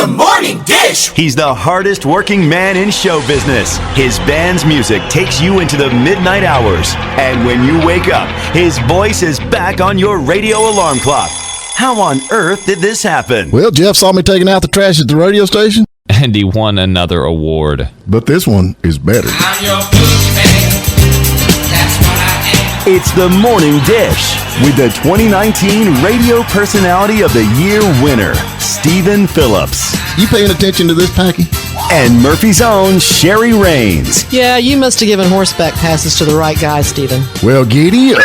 Morning Dish. He's the hardest working man in show business. His band's music takes you into the midnight hours. And when you wake up, his voice is back on your radio alarm clock. How on earth did this happen? Well, Jeff saw me taking out the trash at the radio station. And he won another award. But this one is better. I'm your boogeyman. That's what I am. It's the Morning Dish with the 2019 Radio Personality of the Year winner, Stephen Phillips. You paying attention to this, Packy? And Murphy's own Sherry Raines. Yeah, you must have given horseback passes to the right guy, Stephen. Well, giddy up.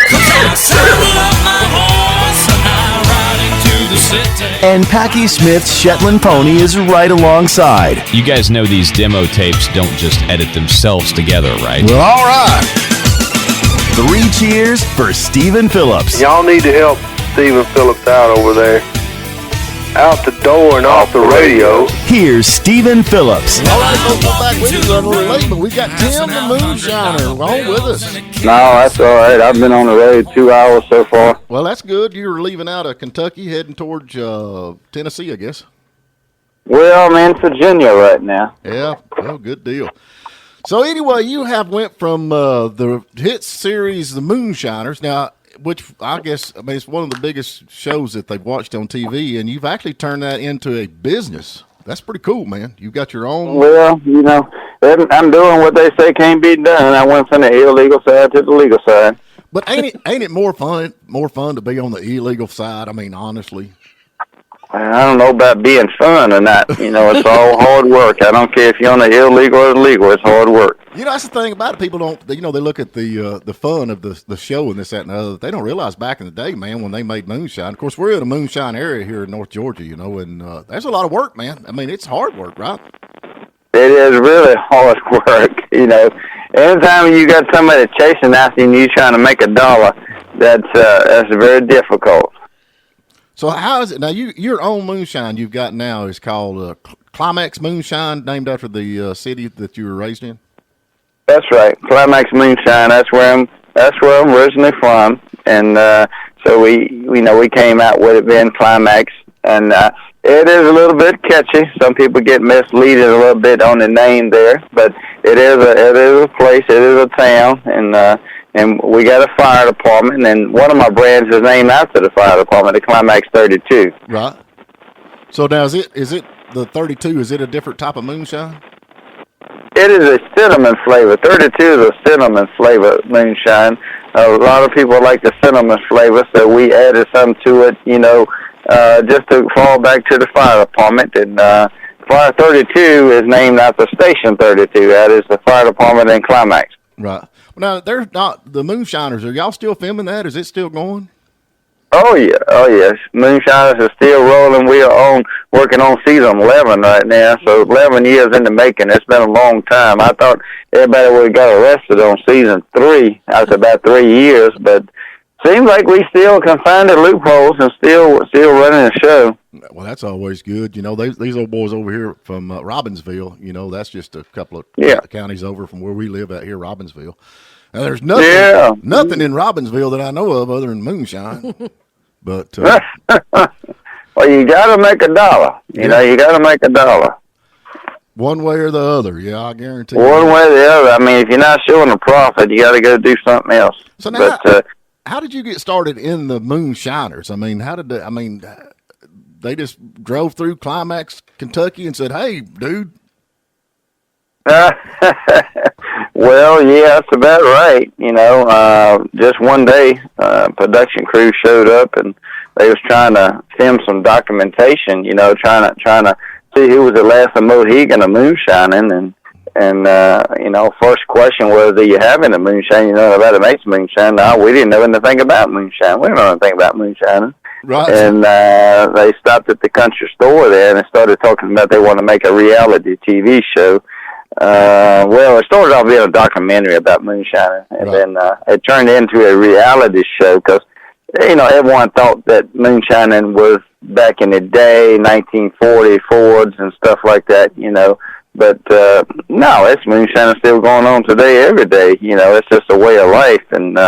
And Packy Smith's Shetland pony is right alongside. You guys know these demo tapes don't just edit themselves together, right? Well, all right. 3 cheers for Stephen Phillips. Y'all need to help Stephen Phillips out over there. Out the door and off the radio. Here's Stephen Phillips. All right, folks, we're back with you. Running a little late, but we got Tim the Moonshiner on with us. No, that's all right. I've been on the road 2 hours so far. Well, that's good. You're leaving out of Kentucky, heading towards Tennessee, I guess. Well, I'm in Virginia right now. Yeah, well, good deal. So anyway, you have went from the hit series, The Moonshiners, now, which I guess, it's one of the biggest shows that they've watched on TV, and you've actually turned that into a business. That's pretty cool, man. You've got your own. Well, I'm doing what they say can't be done. I went from the illegal side to the legal side. But ain't it more fun to be on the illegal side? I mean, honestly. I don't know about being fun or not. It's all hard work. I don't care if you're on the illegal or the legal. It's hard work. That's the thing about it. People don't, they look at the fun of the show and this, that, and the other. They don't realize back in the day, man, when they made moonshine. Of course, we're in a moonshine area here in North Georgia, and there's a lot of work, man. I mean, it's hard work, right? It is really hard work. Anytime you got somebody chasing after you and you trying to make a dollar, that's very difficult. So how is it now? Your own moonshine you've got now is called Climax Moonshine, named after the city that you were raised in. That's right, Climax Moonshine. That's where I'm originally from, and so we came out with it being Climax, and it is a little bit catchy. Some people get misleaded a little bit on the name there, but it is a place, it is a town, and we got a fire department, and one of my brands is named after the fire department, the Climax 32. Right. So now is it the 32? Is it a different type of moonshine? It is a cinnamon flavor. 32 is a cinnamon flavor moonshine. A lot of people like the cinnamon flavor, so we added some to it, just to fall back to the fire department. And Fire 32 is named after Station 32. That is the fire department in Climax. Right. Well, now, there's not the Moonshiners. Are y'all still filming that? Is it still going? Oh, yeah. Oh, yes. Moonshiners is still rolling. We are working on season 11 right now, so 11 years in the making. It's been a long time. I thought everybody would have got arrested on season 3 after about 3 years, but seems like we still can find the loopholes and still running the show. Well, that's always good. These old boys over here from Robbinsville, that's just a couple of counties over from where we live out here, Robbinsville. Now, there's nothing in Robbinsville that I know of other than moonshine. But well, you got to make a dollar. You got to make a dollar. One way or the other, yeah, I guarantee. One way or the other. I mean, if you're not showing a profit, you got to go do something else. So now, how did you get started in the Moonshiners? I mean, they just drove through Climax, Kentucky, and said, "Hey, dude." Well, yeah, that's about right. Just one day, production crew showed up and they was trying to film some documentation. Trying to see who was the last Mohegan of moonshining, and first question was, "Do you have any moonshine? You know about it makes moonshine?" No, we didn't know anything about moonshine. We didn't know anything about moonshining. Right. And they stopped at the country store there and they started talking about they want to make a reality TV show. Well, it started off being a documentary about moonshine, and then it turned into a reality show because, everyone thought that moonshining was back in the day, 1940 Fords and stuff like that, But, no, it's moonshine still going on today, every day. It's just a way of life. And,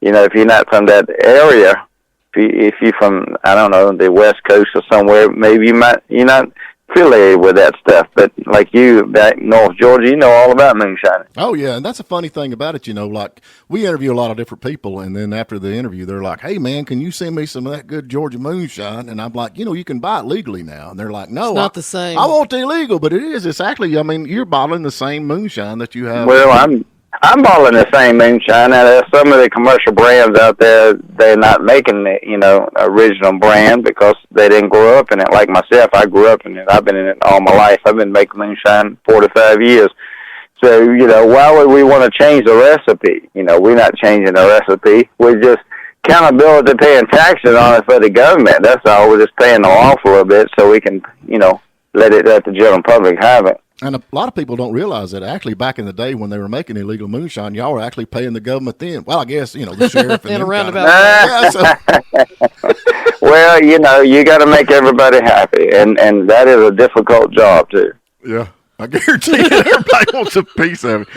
if you're not from that area, if you're from, I don't know, the West Coast or somewhere, maybe you're not affiliated with that stuff. But like you back in North Georgia, you know all about moonshine. Oh, yeah, and that's a funny thing about it, like we interview a lot of different people, and then after the interview, they're like, hey, man, can you send me some of that good Georgia moonshine? And I'm like, you can buy it legally now. And they're like, no. It's not the same. I want the illegal, but it is. It's actually, you're bottling the same moonshine that you have. Well, I'm bottling the same moonshine. Now, there's some of the commercial brands out there, they're not making the, original brand because they didn't grow up in it. Like myself, I grew up in it. I've been in it all my life. I've been making moonshine 45 years. So, why would we want to change the recipe? We're not changing the recipe. We're just accountability paying taxes on it for the government. That's all. We're just paying them off a little bit so we can, let the general public have it. And a lot of people don't realize that actually back in the day when they were making illegal moonshine, y'all were actually paying the government then. Well, I guess, the sheriff and in a roundabout. Well, you got to make everybody happy, and that is a difficult job too. Yeah. I guarantee you everybody wants a piece of it.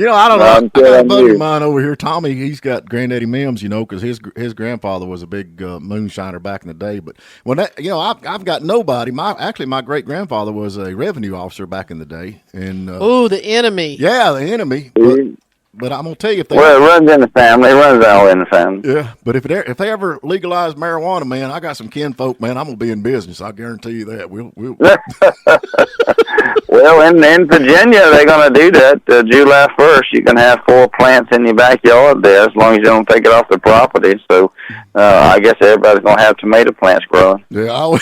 I don't know. I got a buddy of mine over here, Tommy. He's got Granddaddy Mims, because his grandfather was a big moonshiner back in the day. But when that, I've got nobody. My great grandfather was a revenue officer back in the day. And the enemy. Yeah, the enemy. But I'm gonna tell you, if they it runs in the family. It runs all in the family. Yeah, but if they ever legalize marijuana, man, I got some kinfolk, man. I'm gonna be in business. I guarantee you that. We'll. Well, in Virginia, they're gonna do that. July 1st, you can have 4 plants in your backyard there, as long as you don't take it off the property. So, I guess everybody's gonna have tomato plants growing. Yeah,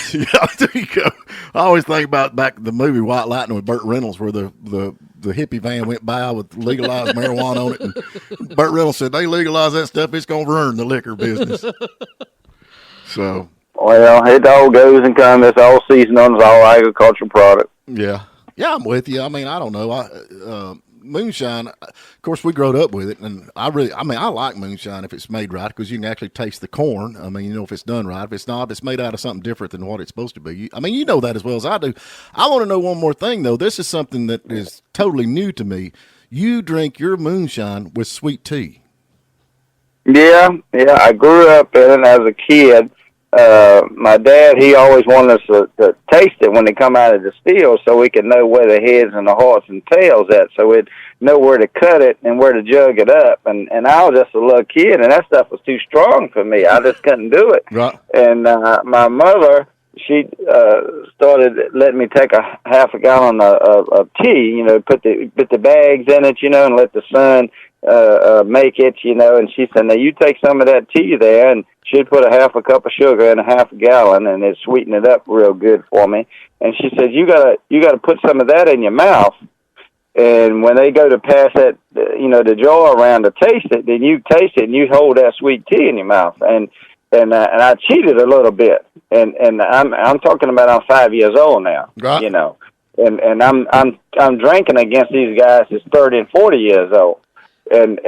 there you go. I always think about back the movie White Lightning with Burt Reynolds, where the hippie van went by with legalized marijuana on it, and Burt Reynolds said, they legalize that stuff, it's going to ruin the liquor business. So. Well, it all goes and comes. It's all seasonal. It's all agricultural product. Yeah. Yeah, I'm with you. I mean, I don't know. Moonshine, of course, we growed up with it, and I like moonshine if it's made right, because you can actually taste the corn. I mean, if it's done right. If it's not, if it's made out of something different than what it's supposed to be. You know that as well as I do. I want to know one more thing, though. This is something that is totally new to me. You drink your moonshine with sweet tea. Yeah, I grew up in it as a kid. My dad, he always wanted us to taste it when they come out of the still, so we could know where the heads and the hearts and tails at, so we'd know where to cut it and where to jug it up. And I was just a little kid, and that stuff was too strong for me. I just couldn't do it. Right. And my mother, she started letting me take a half a gallon of tea, put the bags in it, and let the sun make it, and she said, now you take some of that tea there, and she'd put a half a cup of sugar in a half a gallon, and it'd sweeten it up real good for me. And she said, you gotta put some of that in your mouth, and when they go to pass that, the jar around to taste it, then you taste it and you hold that sweet tea in your mouth. And I cheated a little bit, and I'm talking about I'm 5 years old now, right. and I'm drinking against these guys that's 30 and 40 years old. And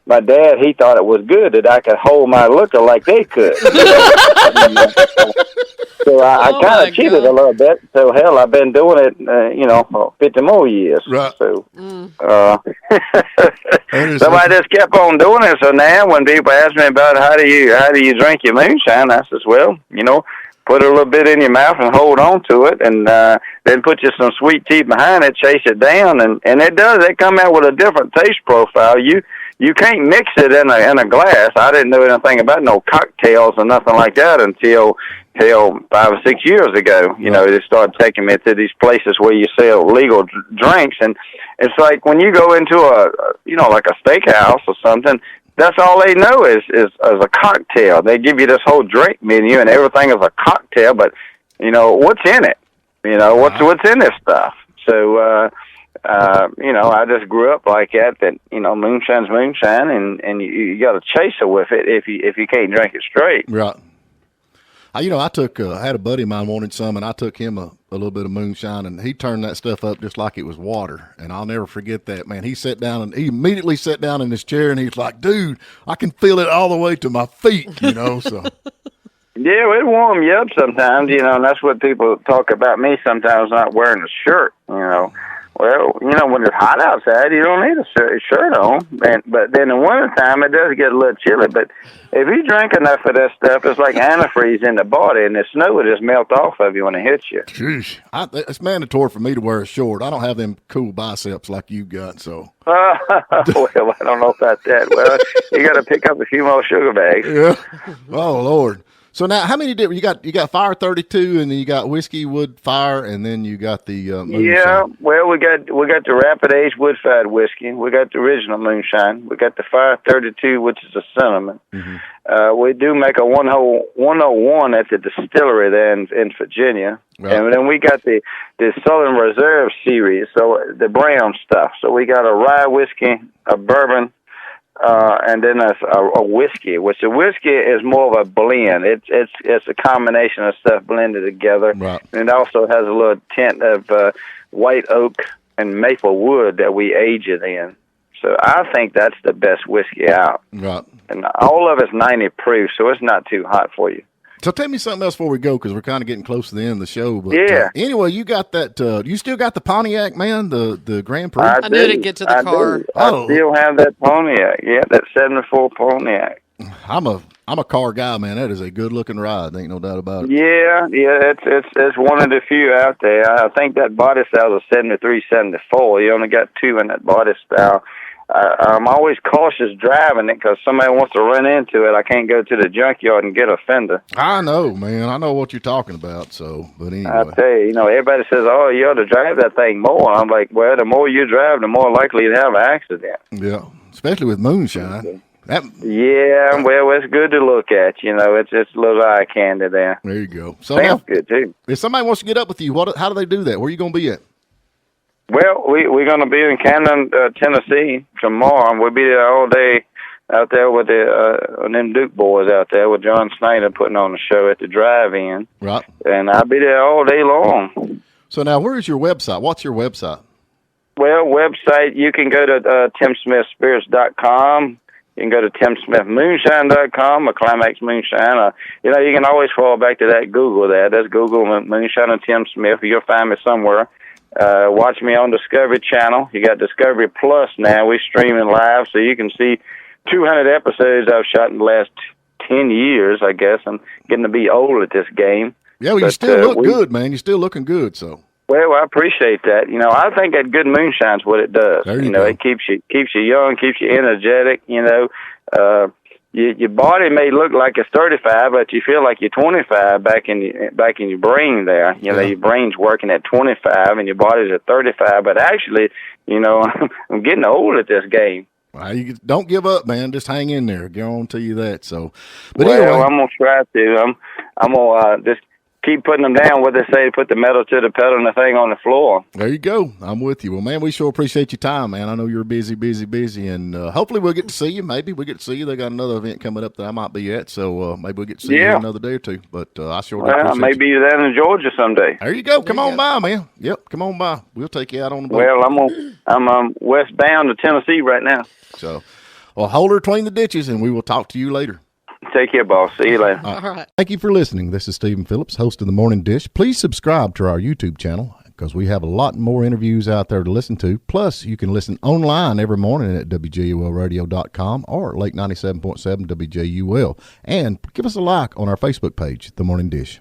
my dad, he thought it was good that I could hold my liquor like they could. So I kind of cheated a little bit. So, hell, I've been doing it, for 50 more years. Right. So, somebody just kept on doing it. So now when people ask me about how do you drink your moonshine, I says, well, put a little bit in your mouth and hold on to it, and then put you some sweet tea behind it, chase it down, and it does. It come out with a different taste profile. You can't mix it in a glass. I didn't know anything about no cocktails or nothing like that until 5 or 6 years ago. They started taking me to these places where you sell legal drinks, and it's like when you go into like a steakhouse or something. That's all they know is a cocktail. They give you this whole drink menu and everything is a cocktail, but what's in it? What's in this stuff? So I just grew up like that moonshine's moonshine, and you got to chase it with it if you can't drink it straight. Right. I had a buddy of mine wanted some, and I took him a little bit of moonshine, and he turned that stuff up just like it was water. And I'll never forget that, man. He immediately sat down in his chair, and he's like, dude, I can feel it all the way to my feet, so. Yeah, it warm you up sometimes, and that's what people talk about me sometimes not wearing a shirt, Well, you know, when it's hot outside, you don't need a shirt on. But then in wintertime, it does get a little chilly. But if you drink enough of that stuff, it's like antifreeze in the body, and the snow will just melt off of you when it hits you. Jeez. It's mandatory for me to wear a short. I don't have them cool biceps like you got, so. Well, I don't know about that. Well, you got to pick up a few more sugar bags. Yeah. Oh, Lord. So now, how many different you got? Fire 32, and then you got whiskey wood fire, and then you got the moonshine. Yeah, well, we got the rapid age wood fired whiskey. We got the original moonshine. We got the Fire 32, which is a cinnamon. Mm-hmm. We do make a 101 at the distillery there in Virginia, right. And then we got the Southern Reserve series, so the brown stuff. So we got a rye whiskey, a bourbon. And then a whiskey, which the whiskey is more of a blend. It's a combination of stuff blended together, right. And it also has a little tint of white oak and maple wood that we age it in. So I think that's the best whiskey out. Right. And all of it's 90 proof, so it's not too hot for you. So tell me something else before we go, because we're kind of getting close to the end of the show. But, yeah. Anyway, you got that. You still got the Pontiac, man, the Grand Prix? I knew to get to the car. I still have that Pontiac. Yeah, that 74 Pontiac. I'm a car guy, man. That is a good looking ride. Ain't no doubt about it. Yeah. It's one of the few out there. I think that body style is a 73, 74. You only got two in that body style. I'm always cautious driving it because somebody wants to run into it. I can't go to the junkyard and get a fender. I know, man. I know what you're talking about. So, but anyway, I tell you, everybody says, "Oh, you ought to drive that thing more." I'm like, well, the more you drive, the more likely you have an accident. Yeah, especially with moonshine. Yeah, well, it's good to look at. It's a little eye candy there. There you go. So sounds good too. If somebody wants to get up with you, how do they do that? Where are you going to be at? Well, we're going to be in Camden, Tennessee tomorrow. We'll be there all day out there with them Duke boys out there with John Snyder putting on the show at the drive-in. Right. And I'll be there all day long. So now, where is your website? What's your website? Well, website, you can go to TimSmithSpirits.com. You can go to TimSmithMoonshine.com or Climax Moonshine. You can always fall back to that Google there. That's Google Moonshine and Tim Smith. You'll find me somewhere. Watch me on Discovery Channel. You got Discovery Plus now. We're streaming live, so you can see 200 episodes I've shot in the last 10 years, I guess. I'm getting to be old at this game. Yeah, well, you still look good, man. You're still looking good, so. Well, I appreciate that. I think that good moonshine's what it does. There you go. It keeps you young, keeps you energetic. Your body may look like it's 35, but you feel like you're 25 back in your brain there. Your brain's working at 25 and your body's at 35. But actually, I'm getting old at this game. Well, you don't give up, man. Just hang in there. Guarantee you that. So, but well, anyway, I'm gonna try to. I'm gonna just keep putting them down. What they say, put the metal to the pedal and the thing on the floor. There you go. I'm with you. Well, man, we sure appreciate your time, man. I know you're busy, and hopefully we'll get to see you. Maybe we'll get to see you. They got another event coming up that I might be at, so maybe we'll get to see you in another day or two. But I sure do appreciate maybe you. You're down in Georgia someday. There you go. Come on by, man. Yep, come on by. We'll take you out on the boat. Well, I'm westbound to Tennessee right now. So, well, hold her between the ditches, and we will talk to you later. Take care, boss. See you later. All right. Thank you for listening. This is Stephen Phillips, host of The Morning Dish. Please subscribe to our YouTube channel because we have a lot more interviews out there to listen to. Plus, you can listen online every morning at WJULradio.com or Lake 97.7 WJUL. And give us a like on our Facebook page, The Morning Dish.